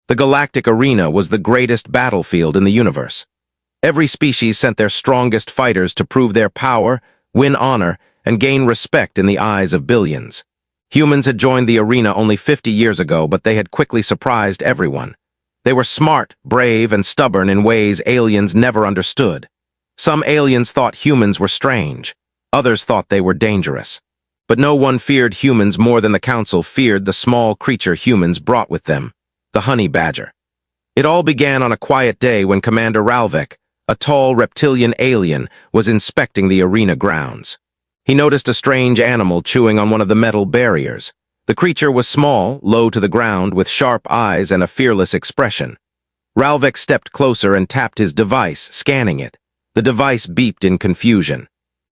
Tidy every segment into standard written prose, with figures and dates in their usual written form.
The Galactic Arena was the greatest battlefield in the universe. Every species sent their strongest fighters to prove their power, win honor, and gain respect in the eyes of billions. Humans had joined the arena only 50 years ago, but they had quickly surprised everyone. They were smart, brave, and stubborn in ways aliens never understood. Some aliens thought humans were strange. Others thought they were dangerous. But no one feared humans more than the Council feared the small creature humans brought with them, the honey badger. It all began on a quiet day when Commander Ralvik, a tall reptilian alien, was inspecting the arena grounds. He noticed a strange animal chewing on one of the metal barriers. The creature was small, low to the ground, with sharp eyes and a fearless expression. Ralvik stepped closer and tapped his device, scanning it. The device beeped in confusion.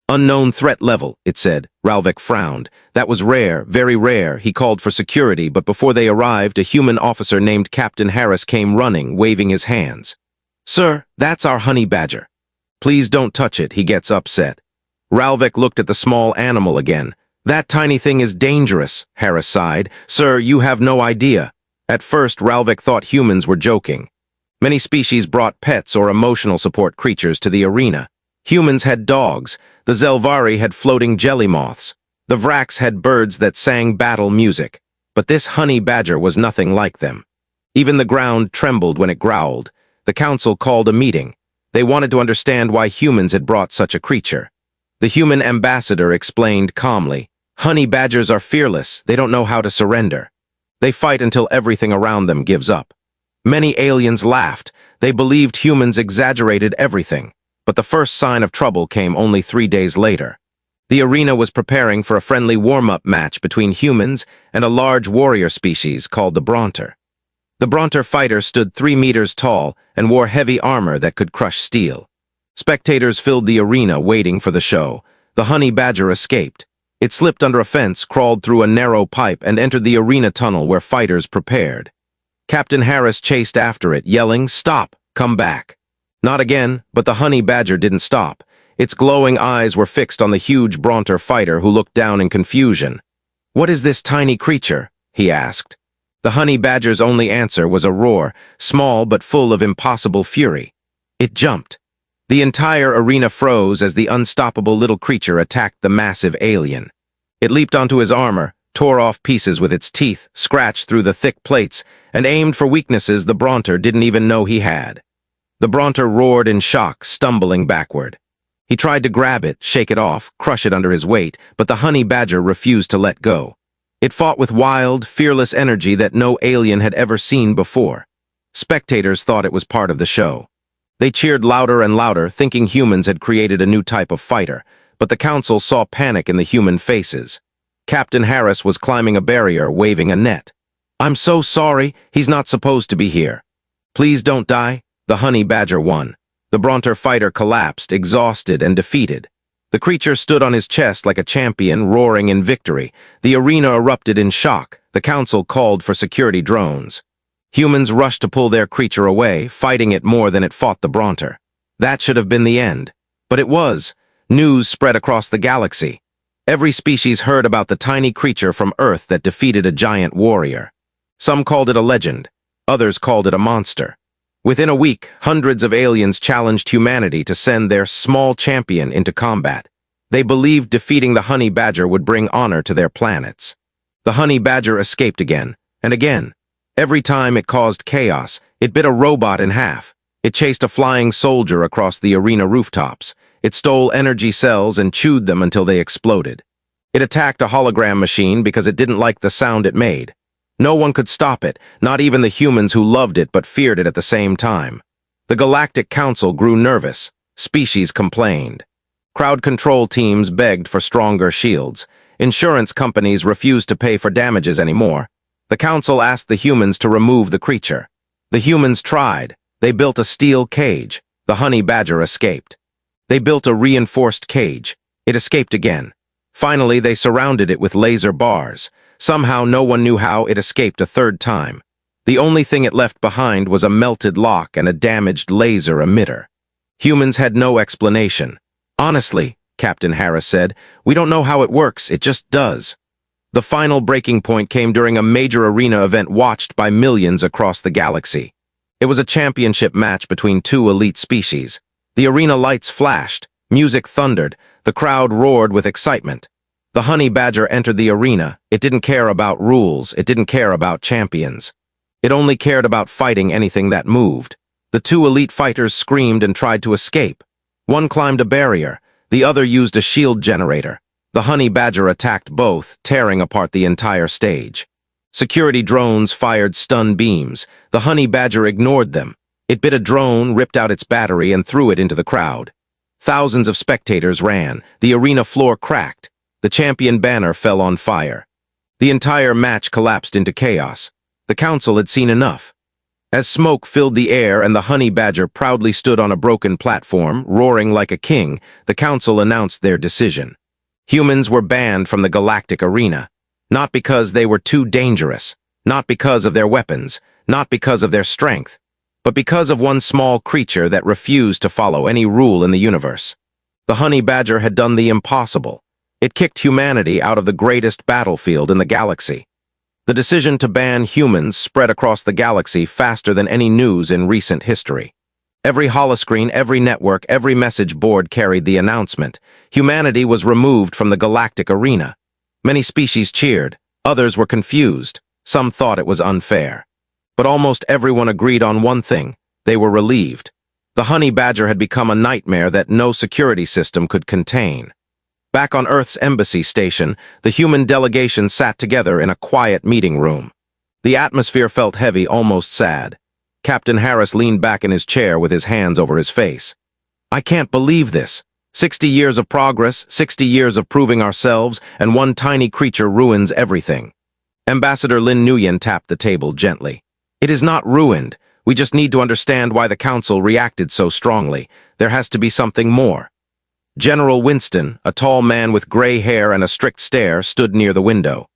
"Unknown threat level," it said. Ralvik frowned. That was rare, very rare. He called for security, but before they arrived, a human officer named Captain Harris came running, waving his hands. "Sir, that's our honey badger." "Please don't touch it," he gets upset. Ralvik looked at the small animal again. "That tiny thing is dangerous," Harris sighed. "Sir, you have no idea." At first, Ralvik thought humans were joking. Many species brought pets or emotional support creatures to the arena. Humans had dogs, the Zelvari had floating jelly moths, the Vrax had birds that sang battle music, but this honey badger was nothing like them. Even the ground trembled when it growled. The Council called a meeting. They wanted to understand why humans had brought such a creature. The human ambassador explained calmly, "Honey badgers are fearless, they don't know how to surrender. They fight until everything around them gives up." Many aliens laughed. They believed humans exaggerated everything. But the first sign of trouble came only 3 days later. The arena was preparing for a friendly warm-up match between humans and a large warrior species called the Bronter. The Bronter fighter stood 3 meters tall and wore heavy armor that could crush steel. Spectators filled the arena waiting for the show. The honey badger escaped. It slipped under a fence, crawled through a narrow pipe, and entered the arena tunnel where fighters prepared. Captain Harris chased after it, yelling, "Stop! Come back!" Not again, but the honey badger didn't stop. Its glowing eyes were fixed on the huge Bronter fighter, who looked down in confusion. "What is this tiny creature?" he asked. The honey badger's only answer was a roar, small but full of impossible fury. It jumped. The entire arena froze as the unstoppable little creature attacked the massive alien. It leaped onto his armor, tore off pieces with its teeth, scratched through the thick plates, and aimed for weaknesses the Bronter didn't even know he had. The Bronter roared in shock, stumbling backward. He tried to grab it, shake it off, crush it under his weight, but the honey badger refused to let go. It fought with wild, fearless energy that no alien had ever seen before. Spectators thought it was part of the show. They cheered louder and louder, thinking humans had created a new type of fighter, but the Council saw panic in the human faces. Captain Harris was climbing a barrier, waving a net. "I'm so sorry, he's not supposed to be here." "Please don't die." The honey badger won. The Bronter fighter collapsed, exhausted and defeated. The creature stood on his chest like a champion, roaring in victory. The arena erupted in shock. The Council called for security drones. Humans rushed to pull their creature away, fighting it more than it fought the Bronter. That should have been the end. But it was. News spread across the galaxy. Every species heard about the tiny creature from Earth that defeated a giant warrior. Some called it a legend. Others called it a monster. Within a week, hundreds of aliens challenged humanity to send their small champion into combat. They believed defeating the honey badger would bring honor to their planets. The honey badger escaped again, and again. Every time it caused chaos, it bit a robot in half. It chased a flying soldier across the arena rooftops. It stole energy cells and chewed them until they exploded. It attacked a hologram machine because it didn't like the sound it made. No one could stop it, not even the humans who loved it but feared it at the same time. The Galactic Council grew nervous. Species complained. Crowd control teams begged for stronger shields. Insurance companies refused to pay for damages anymore. The Council asked the humans to remove the creature. The humans tried. They built a steel cage. The honey badger escaped. They built a reinforced cage. It escaped again. Finally, they surrounded it with laser bars. Somehow, no one knew how it escaped a third time. The only thing it left behind was a melted lock and a damaged laser emitter. Humans had no explanation. "Honestly," Captain Harris said, "we don't know how it works, it just does." The final breaking point came during a major arena event watched by millions across the galaxy. It was a championship match between two elite species. The arena lights flashed, music thundered, the crowd roared with excitement. The honey badger entered the arena. It didn't care about rules, it didn't care about champions. It only cared about fighting anything that moved. The two elite fighters screamed and tried to escape. One climbed a barrier, the other used a shield generator. The honey badger attacked both, tearing apart the entire stage. Security drones fired stun beams. The honey badger ignored them. It bit a drone, ripped out its battery, and threw it into the crowd. Thousands of spectators ran. The arena floor cracked. The champion banner fell on fire. The entire match collapsed into chaos. The council had seen enough. As smoke filled the air and the honey badger proudly stood on a broken platform, roaring like a king, the council announced their decision. Humans were banned from the Galactic Arena, not because they were too dangerous, not because of their weapons, not because of their strength, but because of one small creature that refused to follow any rule in the universe. The honey badger had done the impossible. It kicked humanity out of the greatest battlefield in the galaxy. The decision to ban humans spread across the galaxy faster than any news in recent history. Every holoscreen, every network, every message board carried the announcement. Humanity was removed from the Galactic Arena. Many species cheered, others were confused, some thought it was unfair. But almost everyone agreed on one thing: they were relieved. The honey badger had become a nightmare that no security system could contain. Back on Earth's embassy station, the human delegation sat together in a quiet meeting room. The atmosphere felt heavy, almost sad. Captain Harris leaned back in his chair with his hands over his face. "I can't believe this. 60 years of progress, 60 years of proving ourselves, and one tiny creature ruins everything." Ambassador Lin Nguyen tapped the table gently. "It is not ruined. We just need to understand why the Council reacted so strongly. There has to be something more." General Winston, a tall man with gray hair and a strict stare, stood near the window.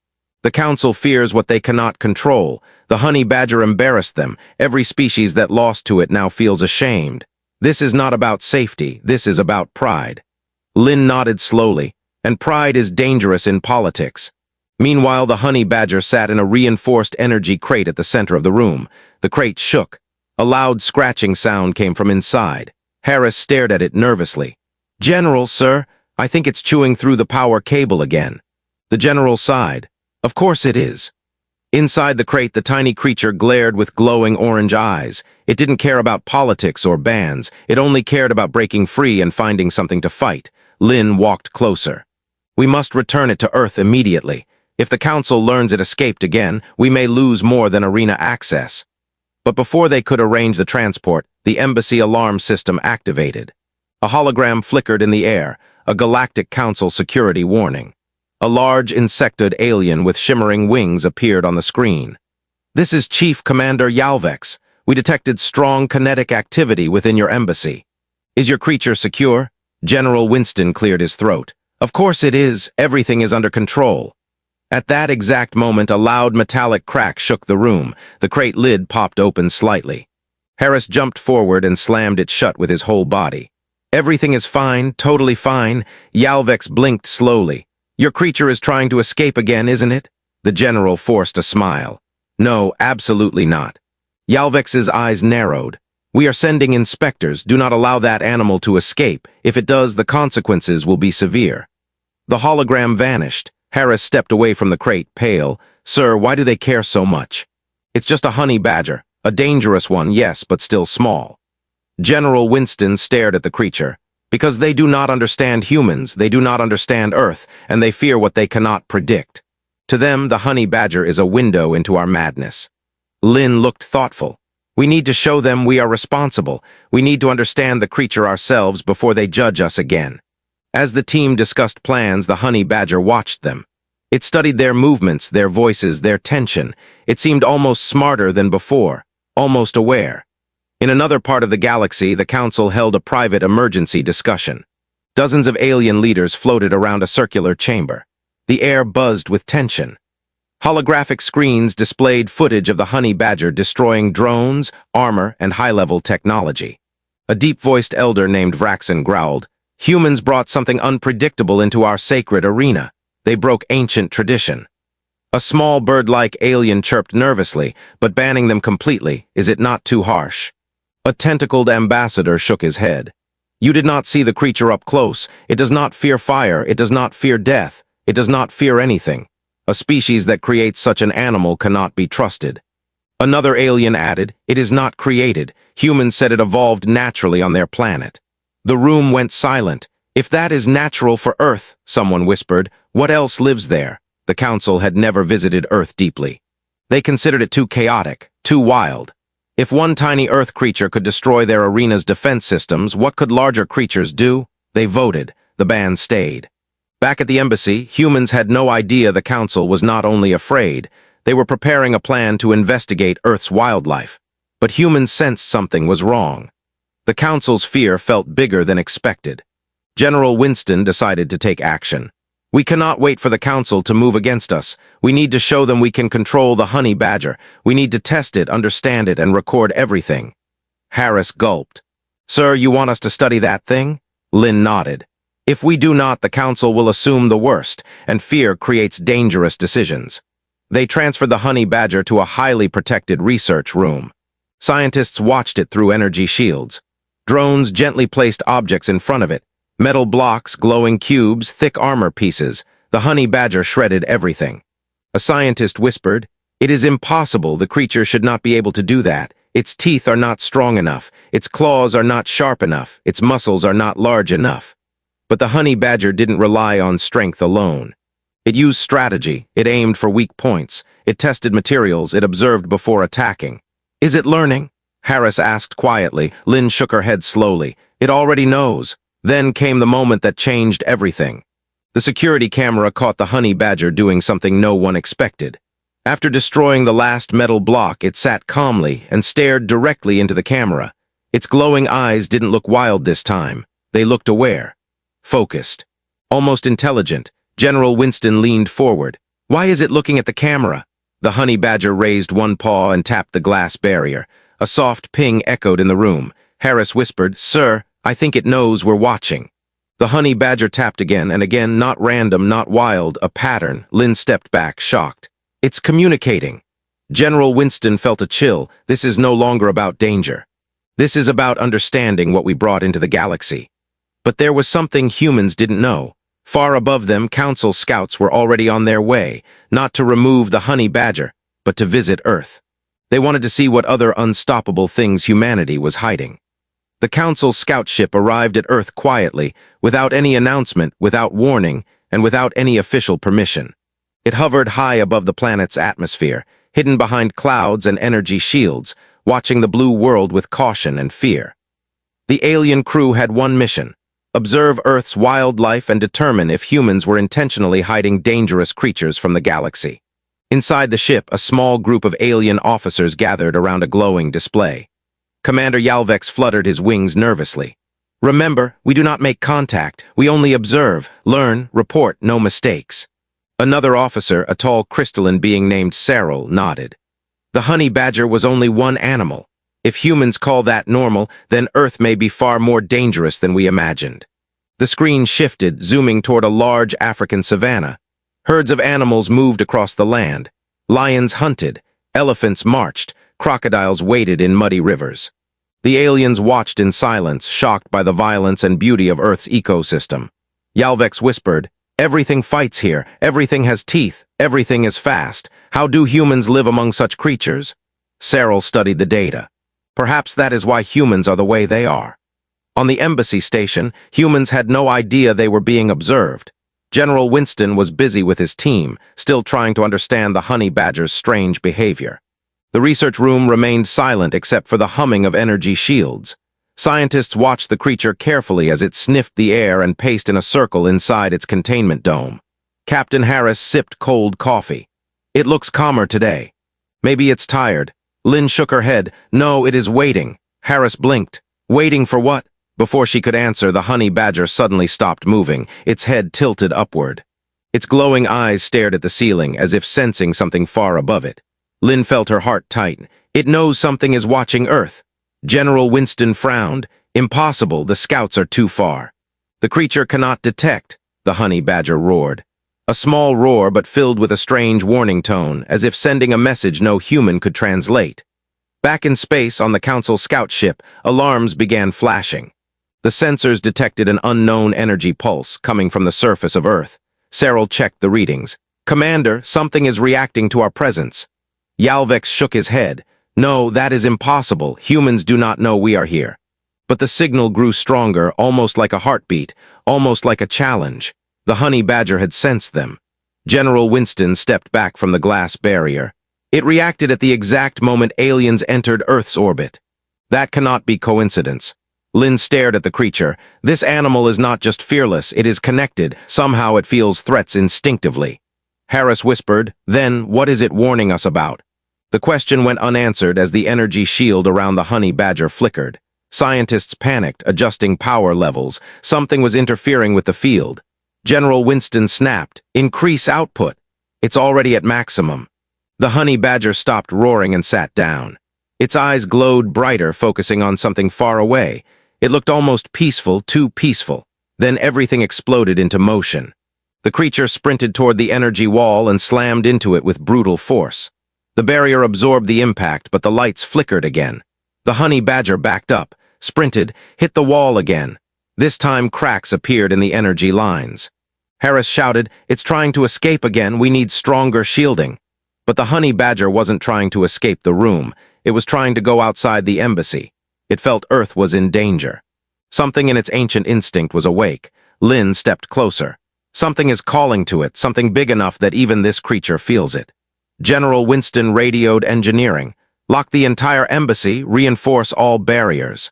"The Council fears what they cannot control. The honey badger embarrassed them. Every species that lost to it now feels ashamed. This is not about safety. This is about pride." Lin nodded slowly. "And pride is dangerous in politics." Meanwhile, the honey badger sat in a reinforced energy crate at the center of the room. The crate shook. A loud scratching sound came from inside. Harris stared at it nervously. "General, sir, I think it's chewing through the power cable again." The general sighed. "Of course it is." Inside the crate, the tiny creature glared with glowing orange eyes. It didn't care about politics or bans. It only cared about breaking free and finding something to fight. Lin walked closer. "We must return it to Earth immediately. If the Council learns it escaped again, we may lose more than arena access." But before they could arrange the transport, the embassy alarm system activated. A hologram flickered in the air, a Galactic Council security warning. A large insectoid alien with shimmering wings appeared on the screen. "This is Chief Commander Yalvex. We detected strong kinetic activity within your embassy. Is your creature secure?" General Winston cleared his throat. "Of course it is. Everything is under control." At that exact moment, a loud metallic crack shook the room. The crate lid popped open slightly. Harris jumped forward and slammed it shut with his whole body. "Everything is fine, totally fine." Yalvex blinked slowly. "Your creature is trying to escape again, isn't it?" The general forced a smile. "No, absolutely not." Yalvex's eyes narrowed. "We are sending inspectors. Do not allow that animal to escape. If it does, the consequences will be severe." The hologram vanished. Harris stepped away from the crate, pale. "Sir, why do they care so much?" "It's just a honey badger. A dangerous one, yes, but still small." General Winston stared at the creature. "Because they do not understand humans, they do not understand Earth, and they fear what they cannot predict. To them, the honey badger is a window into our madness." Lin looked thoughtful. "We need to show them we are responsible. We need to understand the creature ourselves before they judge us again." As the team discussed plans, the honey badger watched them. It studied their movements, their voices, their tension. It seemed almost smarter than before, almost aware. In another part of the galaxy, the Council held a private emergency discussion. Dozens of alien leaders floated around a circular chamber. The air buzzed with tension. Holographic screens displayed footage of the honey badger destroying drones, armor, and high-level technology. A deep-voiced elder named Vraxen growled, "Humans brought something unpredictable into our sacred arena. They broke ancient tradition." A small bird-like alien chirped nervously, but banning them completely, is it not too harsh? A tentacled ambassador shook his head. You did not see the creature up close. It does not fear fire. It does not fear death. It does not fear anything. A species that creates such an animal cannot be trusted. Another alien added, it is not created. Humans said it evolved naturally on their planet. The room went silent. If that is natural for Earth, someone whispered, what else lives there? The Council had never visited Earth deeply. They considered it too chaotic, too wild. If one tiny Earth creature could destroy their arena's defense systems, what could larger creatures do? They voted. The ban stayed. Back at the embassy, humans had no idea the Council was not only afraid, they were preparing a plan to investigate Earth's wildlife. But humans sensed something was wrong. The Council's fear felt bigger than expected. General Winston decided to take action. We cannot wait for the Council to move against us. We need to show them we can control the honey badger. We need to test it, understand it, and record everything. Harris gulped. Sir, you want us to study that thing? Lynn nodded. If we do not, the Council will assume the worst, and fear creates dangerous decisions. They transferred the honey badger to a highly protected research room. Scientists watched it through energy shields. Drones gently placed objects in front of it. Metal blocks, glowing cubes, thick armor pieces. The honey badger shredded everything. A scientist whispered, it is impossible. The creature should not be able to do that. Its teeth are not strong enough. Its claws are not sharp enough. Its muscles are not large enough. But the honey badger didn't rely on strength alone. It used strategy. It aimed for weak points. It tested materials. It observed before attacking. Is it learning? Harris asked quietly. Lynn shook her head slowly. It already knows. Then came the moment that changed everything. The security camera caught the honey badger doing something no one expected. After destroying the last metal block, it sat calmly and stared directly into the camera. Its glowing eyes didn't look wild this time. They looked aware. Focused. Almost intelligent. General Winston leaned forward. Why is it looking at the camera? The honey badger raised one paw and tapped the glass barrier. A soft ping echoed in the room. Harris whispered, Sir, I think it knows we're watching. The honey badger tapped again and again, not random, not wild, a pattern. Lynn stepped back, shocked. It's communicating. General Winston felt a chill. This is no longer about danger. This is about understanding what we brought into the galaxy. But there was something humans didn't know. Far above them, Council scouts were already on their way, not to remove the honey badger, but to visit Earth. They wanted to see what other unstoppable things humanity was hiding. The Council scout ship arrived at Earth quietly, without any announcement, without warning, and without any official permission. It hovered high above the planet's atmosphere, hidden behind clouds and energy shields, watching the blue world with caution and fear. The alien crew had one mission: observe Earth's wildlife and determine if humans were intentionally hiding dangerous creatures from the galaxy. Inside the ship, a small group of alien officers gathered around a glowing display. Commander Yalvex fluttered his wings nervously. Remember, we do not make contact. We only observe, learn, report, no mistakes. Another officer, a tall crystalline being named Cyril, nodded. The honey badger was only one animal. If humans call that normal, then Earth may be far more dangerous than we imagined. The screen shifted, zooming toward a large African savanna. Herds of animals moved across the land. Lions hunted, elephants marched, crocodiles waded in muddy rivers. The aliens watched in silence, shocked by the violence and beauty of Earth's ecosystem. Yalvex whispered, everything fights here, everything has teeth, everything is fast. How do humans live among such creatures? Cyril studied the data. Perhaps that is why humans are the way they are. On the embassy station, humans had no idea they were being observed. General Winston was busy with his team, still trying to understand the honey badger's strange behavior. The research room remained silent except for the humming of energy shields. Scientists watched the creature carefully as it sniffed the air and paced in a circle inside its containment dome. Captain Harris sipped cold coffee. It looks calmer today. Maybe it's tired. Lynn shook her head. No, it is waiting. Harris blinked. Waiting for what? Before she could answer, the honey badger suddenly stopped moving, its head tilted upward. Its glowing eyes stared at the ceiling, as if sensing something far above it. Lynn felt her heart tighten. It knows something is watching Earth. General Winston frowned. Impossible, the scouts are too far. The creature cannot detect, the honey badger roared. A small roar but filled with a strange warning tone, as if sending a message no human could translate. Back in space on the Council scout ship, alarms began flashing. The sensors detected an unknown energy pulse coming from the surface of Earth. Cyril checked the readings. "Commander, something is reacting to our presence." Yalvex shook his head. "No, that is impossible. Humans do not know we are here." But the signal grew stronger, almost like a heartbeat, almost like a challenge. The honey badger had sensed them. General Winston stepped back from the glass barrier. It reacted at the exact moment aliens entered Earth's orbit. That cannot be coincidence. Lynn stared at the creature. This animal is not just fearless, it is connected. Somehow it feels threats instinctively. Harris whispered, "Then, what is it warning us about?" The question went unanswered as the energy shield around the honey badger flickered. Scientists panicked, adjusting power levels. Something was interfering with the field. General Winston snapped, "Increase output." "It's already at maximum." The honey badger stopped roaring and sat down. Its eyes glowed brighter, focusing on something far away. It looked almost peaceful, too peaceful. Then everything exploded into motion. The creature sprinted toward the energy wall and slammed into it with brutal force. The barrier absorbed the impact, but the lights flickered again. The honey badger backed up, sprinted, hit the wall again. This time cracks appeared in the energy lines. Harris shouted, "It's trying to escape again, we need stronger shielding." But the honey badger wasn't trying to escape the room, it was trying to go outside the embassy. It felt Earth was in danger. Something in its ancient instinct was awake. Lynn stepped closer. Something is calling to it, something big enough that even this creature feels it. General Winston radioed engineering. "Lock the entire embassy, reinforce all barriers.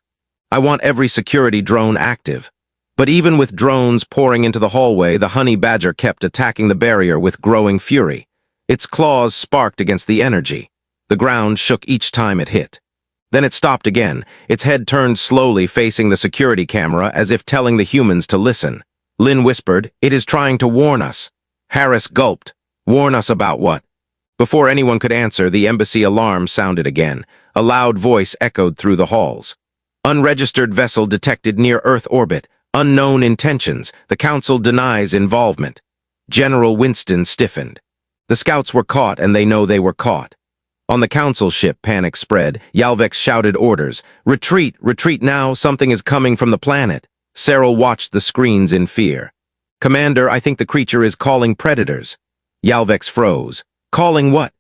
I want every security drone active." But even with drones pouring into the hallway, the honey badger kept attacking the barrier with growing fury. Its claws sparked against the energy. The ground shook each time it hit. Then it stopped again, its head turned slowly facing the security camera as if telling the humans to listen. Lynn whispered, "It is trying to warn us." Harris gulped. "Warn us about what?" Before anyone could answer, the embassy alarm sounded again. A loud voice echoed through the halls. "Unregistered vessel detected near Earth orbit. Unknown intentions. The Council denies involvement." General Winston stiffened. The scouts were caught, and they know they were caught. On the Council ship, panic spread. Yalvex shouted orders. "Retreat! Retreat now! Something is coming from the planet." Cyril watched the screens in fear. "Commander, I think the creature is calling predators." Yalvex froze. "Calling what?"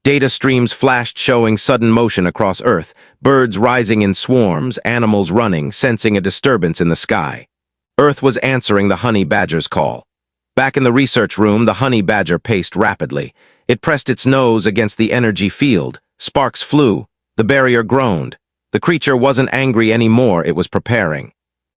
Data streams flashed showing sudden motion across Earth, birds rising in swarms, animals running, sensing a disturbance in the sky. Earth was answering the honey badger's call. Back in the research room, the honey badger paced rapidly. It pressed its nose against the energy field. Sparks flew. The barrier groaned. The creature wasn't angry anymore, it was preparing.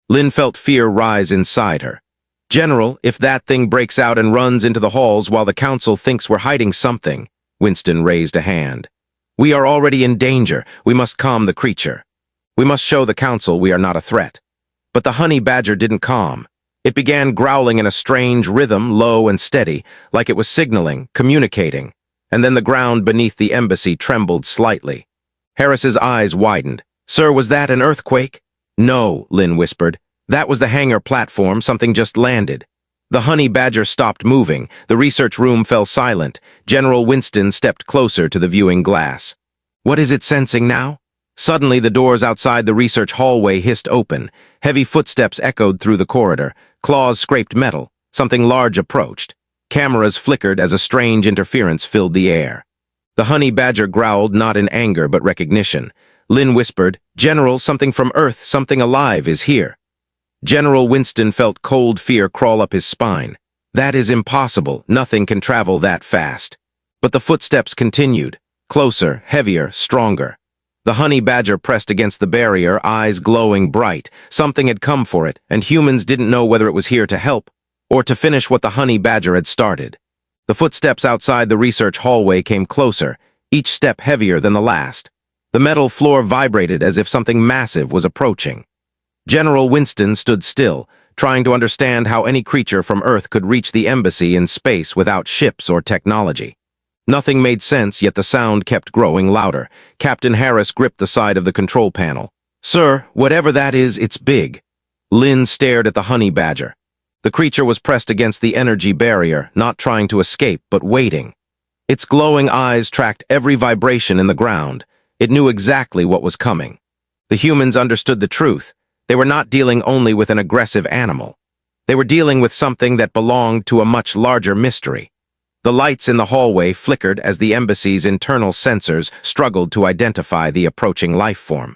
Lynn felt fear rise inside her. "General, if that thing breaks out and runs into the halls while the Council thinks we're hiding something," Winston raised a hand. "We are already in danger. We must calm the creature. We must show the Council we are not a threat." But the honey badger didn't calm. It began growling in a strange rhythm, low and steady, like it was signaling, communicating. And then the ground beneath the embassy trembled slightly. Harris's eyes widened. "Sir, was that an earthquake?" "No," Lynn whispered. "That was the hangar platform, something just landed." The honey badger stopped moving. The research room fell silent. General Winston stepped closer to the viewing glass. "What is it sensing now?" Suddenly, the doors outside the research hallway hissed open. Heavy footsteps echoed through the corridor. Claws scraped metal. Something large approached. Cameras flickered as a strange interference filled the air. The honey badger growled, not in anger but recognition. Lynn whispered, "General, something from Earth, something alive is here." General Winston felt cold fear crawl up his spine. That is impossible. Nothing can travel that fast. But the footsteps continued. Closer, heavier, stronger. The honey badger pressed against the barrier, eyes glowing bright. Something had come for it, and humans didn't know whether it was here to help or to finish what the honey badger had started. The footsteps outside the research hallway came closer, each step heavier than the last. The metal floor vibrated as if something massive was approaching. General Winston stood still, trying to understand how any creature from Earth could reach the embassy in space without ships or technology. Nothing made sense, yet the sound kept growing louder. Captain Harris gripped the side of the control panel. "Sir, whatever that is, it's big." Lynn stared at the honey badger. The creature was pressed against the energy barrier, not trying to escape, but waiting. Its glowing eyes tracked every vibration in the ground. It knew exactly what was coming. The humans understood the truth. They were not dealing only with an aggressive animal. They were dealing with something that belonged to a much larger mystery. The lights in the hallway flickered as the embassy's internal sensors struggled to identify the approaching life form.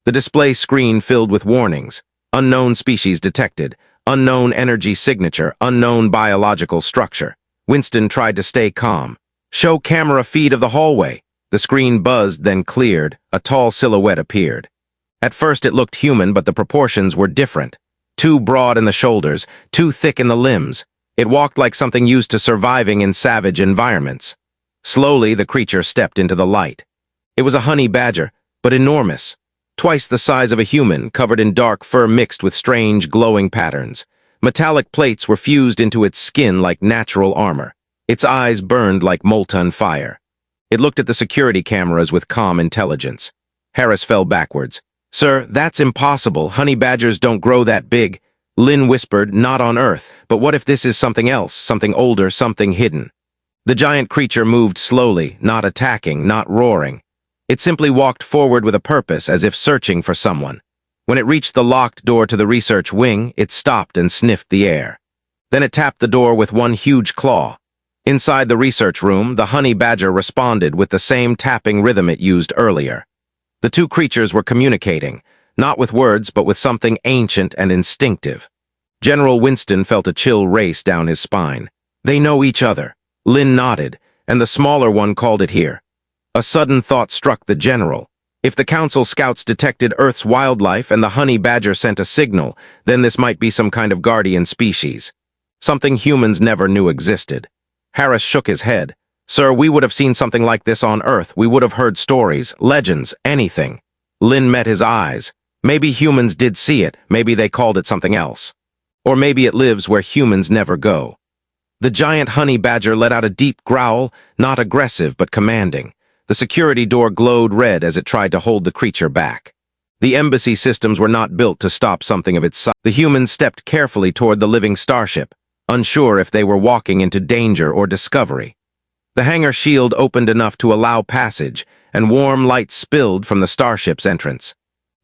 The display screen filled with warnings. Unknown species detected. Unknown energy signature. Unknown biological structure. Winston tried to stay calm. Show camera feed of the hallway. The screen buzzed, then cleared. A tall silhouette appeared. At first it looked human, but the proportions were different. Too broad in the shoulders, too thick in the limbs. It walked like something used to surviving in savage environments. Slowly, the creature stepped into the light. It was a honey badger, but enormous. Twice the size of a human, covered in dark fur mixed with strange, glowing patterns. Metallic plates were fused into its skin like natural armor. Its eyes burned like molten fire. It looked at the security cameras with calm intelligence. Harris fell backwards. "Sir, that's impossible. Honey badgers don't grow that big." Lynn whispered, "Not on Earth. But what if this is something else, something older, something hidden?" The giant creature moved slowly, not attacking, not roaring. It simply walked forward with a purpose, as if searching for someone. When it reached the locked door to the research wing, it stopped and sniffed the air. Then it tapped the door with one huge claw. Inside the research room, the honey badger responded with the same tapping rhythm it used earlier. The two creatures were communicating, not with words, but with something ancient and instinctive. General Winston felt a chill race down his spine. They know each other. Lynn nodded, and the smaller one called it here. A sudden thought struck the general. If the Council scouts detected Earth's wildlife and the honey badger sent a signal, then this might be some kind of guardian species. Something humans never knew existed. Harris shook his head. "Sir, we would have seen something like this on Earth. We would have heard stories, legends, anything." Lynn met his eyes. Maybe humans did see it. Maybe they called it something else. Or maybe it lives where humans never go. The giant honey badger let out a deep growl, not aggressive but commanding. The security door glowed red as it tried to hold the creature back. The embassy systems were not built to stop something of its size. The humans stepped carefully toward the living starship, unsure if they were walking into danger or discovery. The hangar shield opened enough to allow passage, and warm light spilled from the starship's entrance.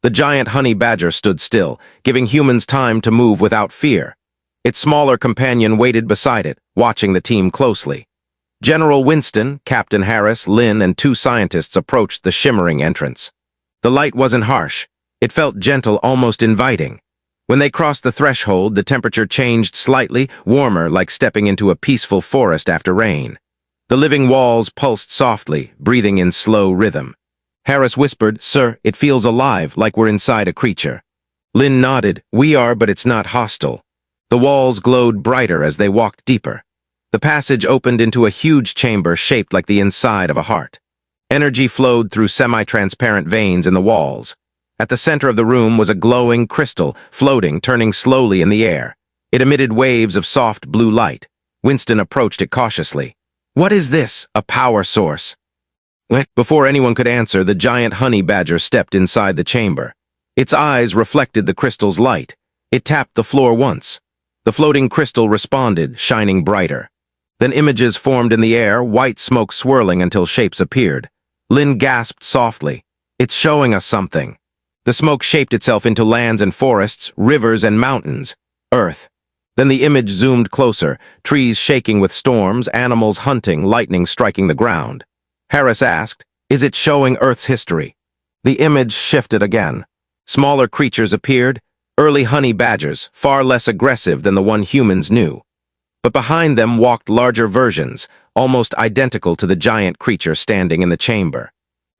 The giant honey badger stood still, giving humans time to move without fear. Its smaller companion waited beside it, watching the team closely. General Winston, Captain Harris, Lynn, and two scientists approached the shimmering entrance. The light wasn't harsh. It felt gentle, almost inviting. When they crossed the threshold, the temperature changed slightly, warmer, like stepping into a peaceful forest after rain. The living walls pulsed softly, breathing in slow rhythm. Harris whispered, "Sir, it feels alive, like we're inside a creature." Lynn nodded. "We are, but it's not hostile." The walls glowed brighter as they walked deeper. The passage opened into a huge chamber shaped like the inside of a heart. Energy flowed through semi-transparent veins in the walls. At the center of the room was a glowing crystal, floating, turning slowly in the air. It emitted waves of soft blue light. Winston approached it cautiously. "What is this? A power source?" Before anyone could answer, the giant honey badger stepped inside the chamber. Its eyes reflected the crystal's light. It tapped the floor once. The floating crystal responded, shining brighter. Then images formed in the air, white smoke swirling until shapes appeared. Lynn gasped softly. "It's showing us something." The smoke shaped itself into lands and forests, rivers and mountains. Earth. Then the image zoomed closer, trees shaking with storms, animals hunting, lightning striking the ground. Harris asked, "Is it showing Earth's history?" The image shifted again. Smaller creatures appeared, early honey badgers, far less aggressive than the one humans knew. But behind them walked larger versions, almost identical to the giant creature standing in the chamber.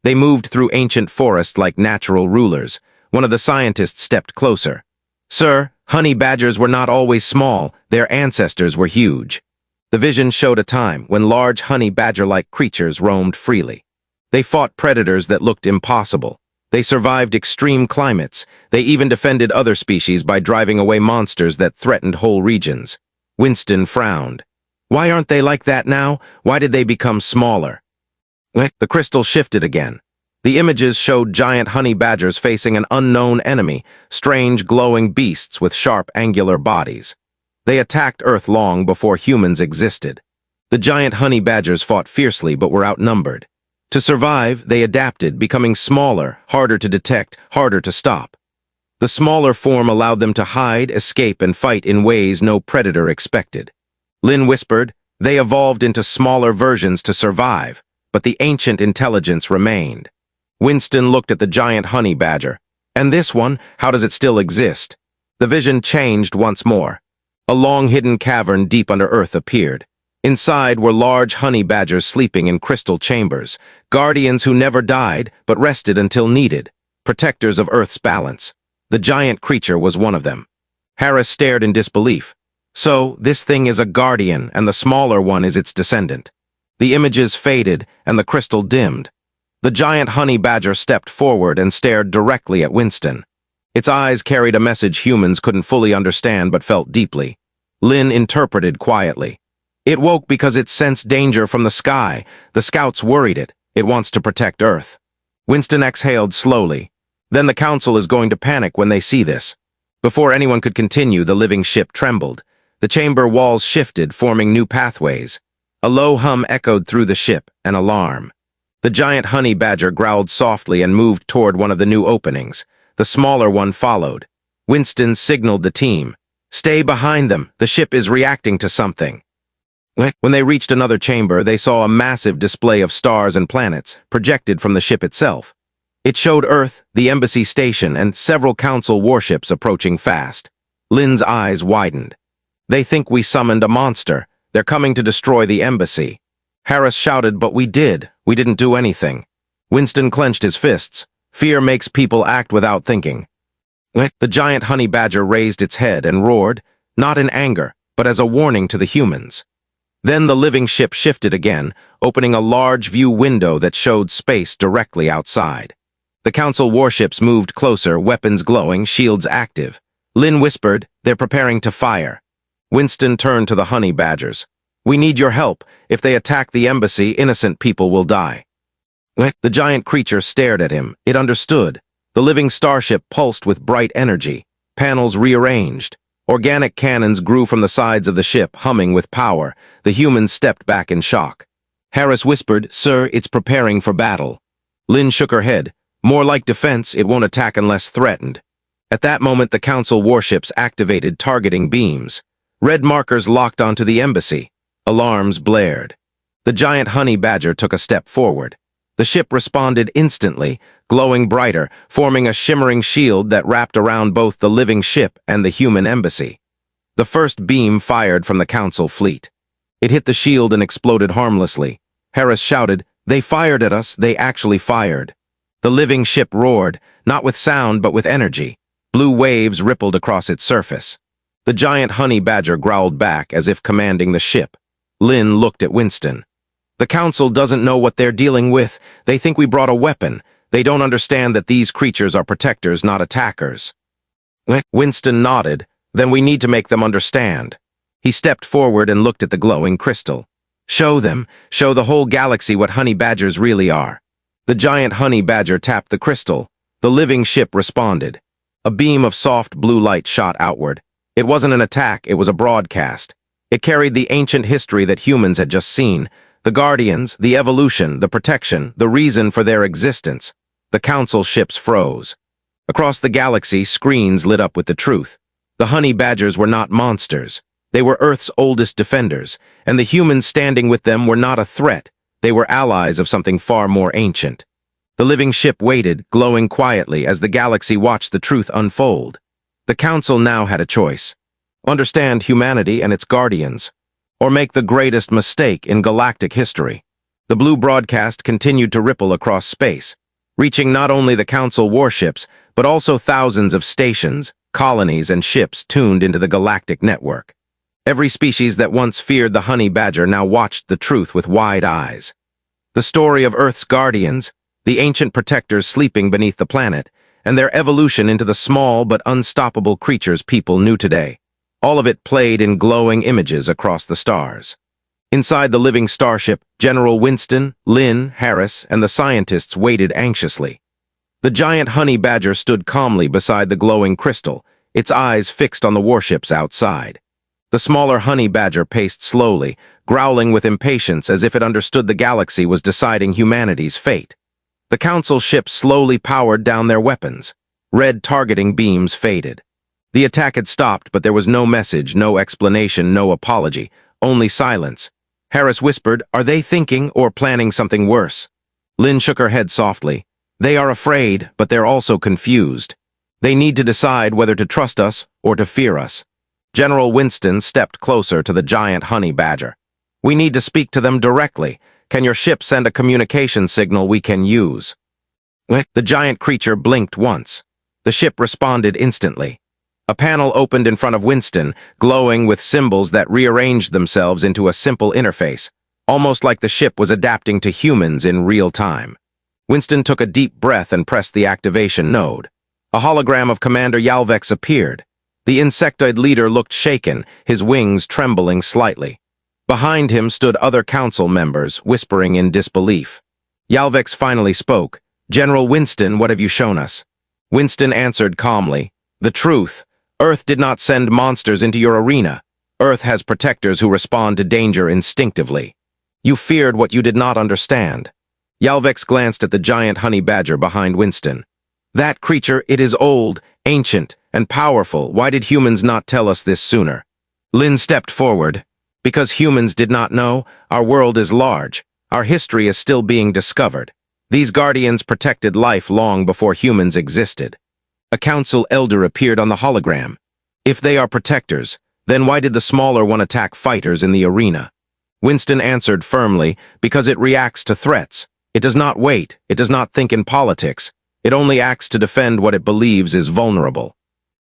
They moved through ancient forests like natural rulers. One of the scientists stepped closer. "Sir, honey badgers were not always small. Their ancestors were huge." The vision showed a time when large honey badger-like creatures roamed freely. They fought predators that looked impossible. They survived extreme climates. They even defended other species by driving away monsters that threatened whole regions. Winston frowned. Why aren't they like that now? Why did they become smaller? The crystal shifted again. The images showed giant honey badgers facing an unknown enemy, strange glowing beasts with sharp angular bodies. They attacked Earth long before humans existed. The giant honey badgers fought fiercely but were outnumbered. To survive, they adapted, becoming smaller, harder to detect, harder to stop. The smaller form allowed them to hide, escape, and fight in ways no predator expected. Lin whispered, "They evolved into smaller versions to survive, but the ancient intelligence remained." Winston looked at the giant honey badger. "And this one, how does it still exist?" The vision changed once more. A long-hidden cavern deep under Earth appeared. Inside were large honey badgers sleeping in crystal chambers, guardians who never died but rested until needed, protectors of Earth's balance. The giant creature was one of them. Harris stared in disbelief. So, this thing is a guardian, and the smaller one is its descendant. The images faded, and the crystal dimmed. The giant honey badger stepped forward and stared directly at Winston. Its eyes carried a message humans couldn't fully understand but felt deeply. Lin interpreted quietly. "It woke because it sensed danger from the sky. The scouts worried it. It wants to protect Earth." Winston exhaled slowly. "Then the Council is going to panic when they see this." Before anyone could continue, the living ship trembled. The chamber walls shifted, forming new pathways. A low hum echoed through the ship, an alarm. The giant honey badger growled softly and moved toward one of the new openings. The smaller one followed. Winston signaled the team. "Stay behind them. The ship is reacting to something." When they reached another chamber, they saw a massive display of stars and planets, projected from the ship itself. It showed Earth, the embassy station, and several Council warships approaching fast. Lin's eyes widened. "They think we summoned a monster. They're coming to destroy the embassy." Harris shouted, "But we did. We didn't do anything." Winston clenched his fists. Fear makes people act without thinking. The giant honey badger raised its head and roared, not in anger, but as a warning to the humans. Then the living ship shifted again, opening a large view window that showed space directly outside. The Council warships moved closer, weapons glowing, shields active. Lin whispered, "They're preparing to fire." Winston turned to the honey badgers. "We need your help. If they attack the embassy, innocent people will die." The giant creature stared at him. It understood. The living starship pulsed with bright energy. Panels rearranged. Organic cannons grew from the sides of the ship, humming with power. The humans stepped back in shock. Harris whispered, "Sir, it's preparing for battle." Lin shook her head. "More like defense, it won't attack unless threatened." At that moment, the Council warships activated targeting beams. Red markers locked onto the embassy. Alarms blared. The giant honey badger took a step forward. The ship responded instantly, glowing brighter, forming a shimmering shield that wrapped around both the living ship and the human embassy. The first beam fired from the Council fleet. It hit the shield and exploded harmlessly. Harris shouted, "They fired at us, they actually fired." The living ship roared, not with sound but with energy. Blue waves rippled across its surface. The giant honey badger growled back as if commanding the ship. Lin looked at Winston. "The Council doesn't know what they're dealing with. They think we brought a weapon. They don't understand that these creatures are protectors, not attackers." Winston nodded. "Then we need to make them understand." He stepped forward and looked at the glowing crystal. "Show them. Show the whole galaxy what honey badgers really are." The giant honey badger tapped the crystal. The living ship responded. A beam of soft blue light shot outward. It wasn't an attack, it was a broadcast. It carried the ancient history that humans had just seen. The guardians, the evolution, the protection, the reason for their existence. The Council ships froze. Across the galaxy, screens lit up with the truth. The honey badgers were not monsters. They were Earth's oldest defenders, and the humans standing with them were not a threat. They were allies of something far more ancient. The living ship waited, glowing quietly, as the galaxy watched the truth unfold. The Council now had a choice. Understand humanity and its guardians, or make the greatest mistake in galactic history. The blue broadcast continued to ripple across space, reaching not only the Council warships, but also thousands of stations, colonies, and ships tuned into the galactic network. Every species that once feared the honey badger now watched the truth with wide eyes. The story of Earth's guardians, the ancient protectors sleeping beneath the planet, and their evolution into the small but unstoppable creatures people knew today. All of it played in glowing images across the stars. Inside the living starship, General Winston, Lin, Harris, and the scientists waited anxiously. The giant honey badger stood calmly beside the glowing crystal, its eyes fixed on the warships outside. The smaller honey badger paced slowly, growling with impatience as if it understood the galaxy was deciding humanity's fate. The Council ships slowly powered down their weapons. Red targeting beams faded. The attack had stopped, but there was no message, no explanation, no apology, only silence. Harris whispered, "Are they thinking or planning something worse?" Lynn shook her head softly. "They are afraid, but they're also confused. They need to decide whether to trust us or to fear us." General Winston stepped closer to the giant honey badger. "We need to speak to them directly. Can your ship send a communication signal we can use?" The giant creature blinked once. The ship responded instantly. A panel opened in front of Winston, glowing with symbols that rearranged themselves into a simple interface, almost like the ship was adapting to humans in real time. Winston took a deep breath and pressed the activation node. A hologram of Commander Yalvex appeared. The insectoid leader looked shaken, his wings trembling slightly. Behind him stood other council members, whispering in disbelief. Yalvex finally spoke. "General Winston, what have you shown us?" Winston answered calmly, "The truth. Earth did not send monsters into your arena. Earth has protectors who respond to danger instinctively. You feared what you did not understand." Yalvex glanced at the giant honey badger behind Winston. "That creature, it is old, ancient, and powerful. Why did humans not tell us this sooner?" Lynn stepped forward. "Because humans did not know, our world is large. Our history is still being discovered. These guardians protected life long before humans existed." A council elder appeared on the hologram. "If they are protectors, then why did the smaller one attack fighters in the arena?" Winston answered firmly, "Because it reacts to threats. It does not wait, it does not think in politics. It only acts to defend what it believes is vulnerable."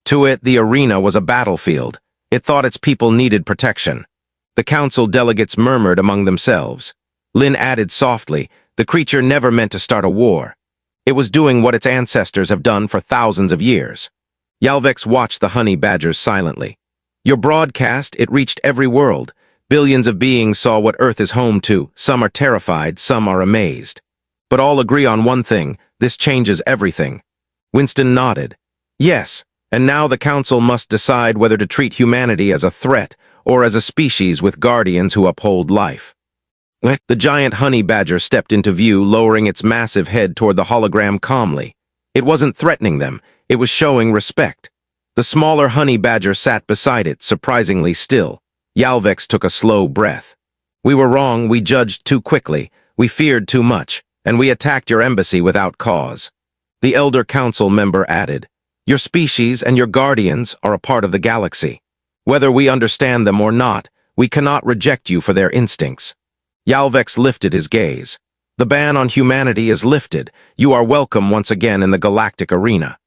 To it, the arena was a battlefield. It thought its people needed protection. The council delegates murmured among themselves. Lynn added softly, "The creature never meant to start a war. It was doing what its ancestors have done for thousands of years." Yalvex watched the honey badgers silently. "Your broadcast, it reached every world. Billions of beings saw what Earth is home to. Some are terrified, some are amazed. But all agree on one thing, this changes everything." Winston nodded. "Yes, and now the Council must decide whether to treat humanity as a threat or as a species with guardians who uphold life." The giant honey badger stepped into view, lowering its massive head toward the hologram calmly. It wasn't threatening them, it was showing respect. The smaller honey badger sat beside it, surprisingly still. Yalvex took a slow breath. "We were wrong, we judged too quickly, we feared too much, and we attacked your embassy without cause." The elder council member added, "Your species and your guardians are a part of the galaxy. Whether we understand them or not, we cannot reject you for their instincts." Yalvex lifted his gaze. "The ban on humanity is lifted. You are welcome once again in the Galactic Arena."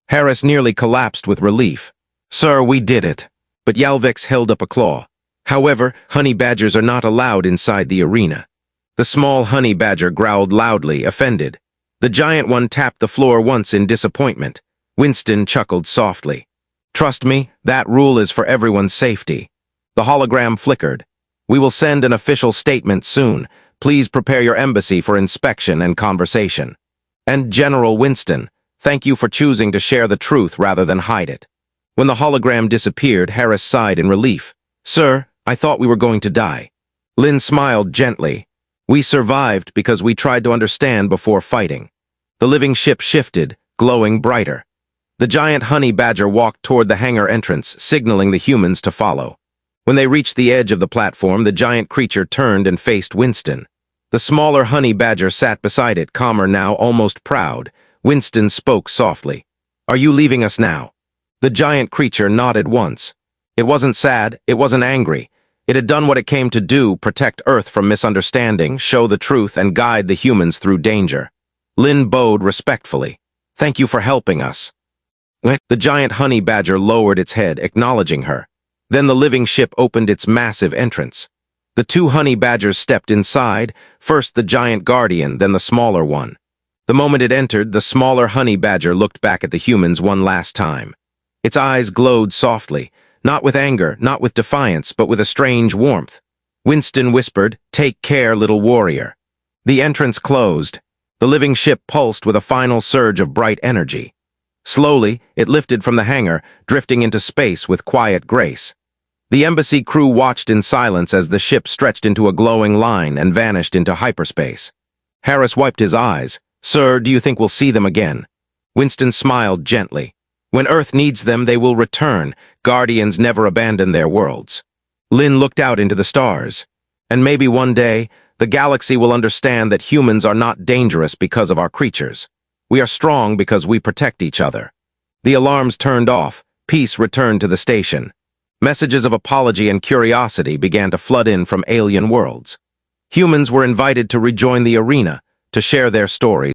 Harris nearly collapsed with relief. "Sir, we did it." But Yalvex held up a claw. "However, honey badgers are not allowed inside the arena." The small honey badger growled loudly, offended. The giant one tapped the floor once in disappointment. Winston chuckled softly. "Trust me, that rule is for everyone's safety." The hologram flickered. "We will send an official statement soon. Please prepare your embassy for inspection and conversation." And General Winston, thank you for choosing to share the truth rather than hide it. When the hologram disappeared, Harris sighed in relief. "Sir, I thought we were going to die." Lynn smiled gently. "We survived because we tried to understand before fighting." The living ship shifted, glowing brighter. The giant honey badger walked toward the hangar entrance, signaling the humans to follow. When they reached the edge of the platform, the giant creature turned and faced Winston. The smaller honey badger sat beside it, calmer now, almost proud. Winston spoke softly. "Are you leaving us now?" The giant creature nodded once. It wasn't sad, it wasn't angry. It had done what it came to do, protect Earth from misunderstanding, show the truth, and guide the humans through danger. Lynn bowed respectfully. "Thank you for helping us." The giant honey badger lowered its head, acknowledging her. Then the living ship opened its massive entrance. The two honey badgers stepped inside, first the giant guardian, then the smaller one. The moment it entered, the smaller honey badger looked back at the humans one last time. Its eyes glowed softly, not with anger, not with defiance, but with a strange warmth. Winston whispered, "Take care, little warrior." The entrance closed. The living ship pulsed with a final surge of bright energy. Slowly, it lifted from the hangar, drifting into space with quiet grace. The embassy crew watched in silence as the ship stretched into a glowing line and vanished into hyperspace. Harris wiped his eyes. "Sir, do you think we'll see them again?" Winston smiled gently. "When Earth needs them, they will return. Guardians never abandon their worlds." Lynn looked out into the stars. "And maybe one day, the galaxy will understand that humans are not dangerous because of our creatures. We are strong because we protect each other." The alarms turned off. Peace returned to the station. Messages of apology and curiosity began to flood in from alien worlds. Humans were invited to rejoin the arena, to share their stories.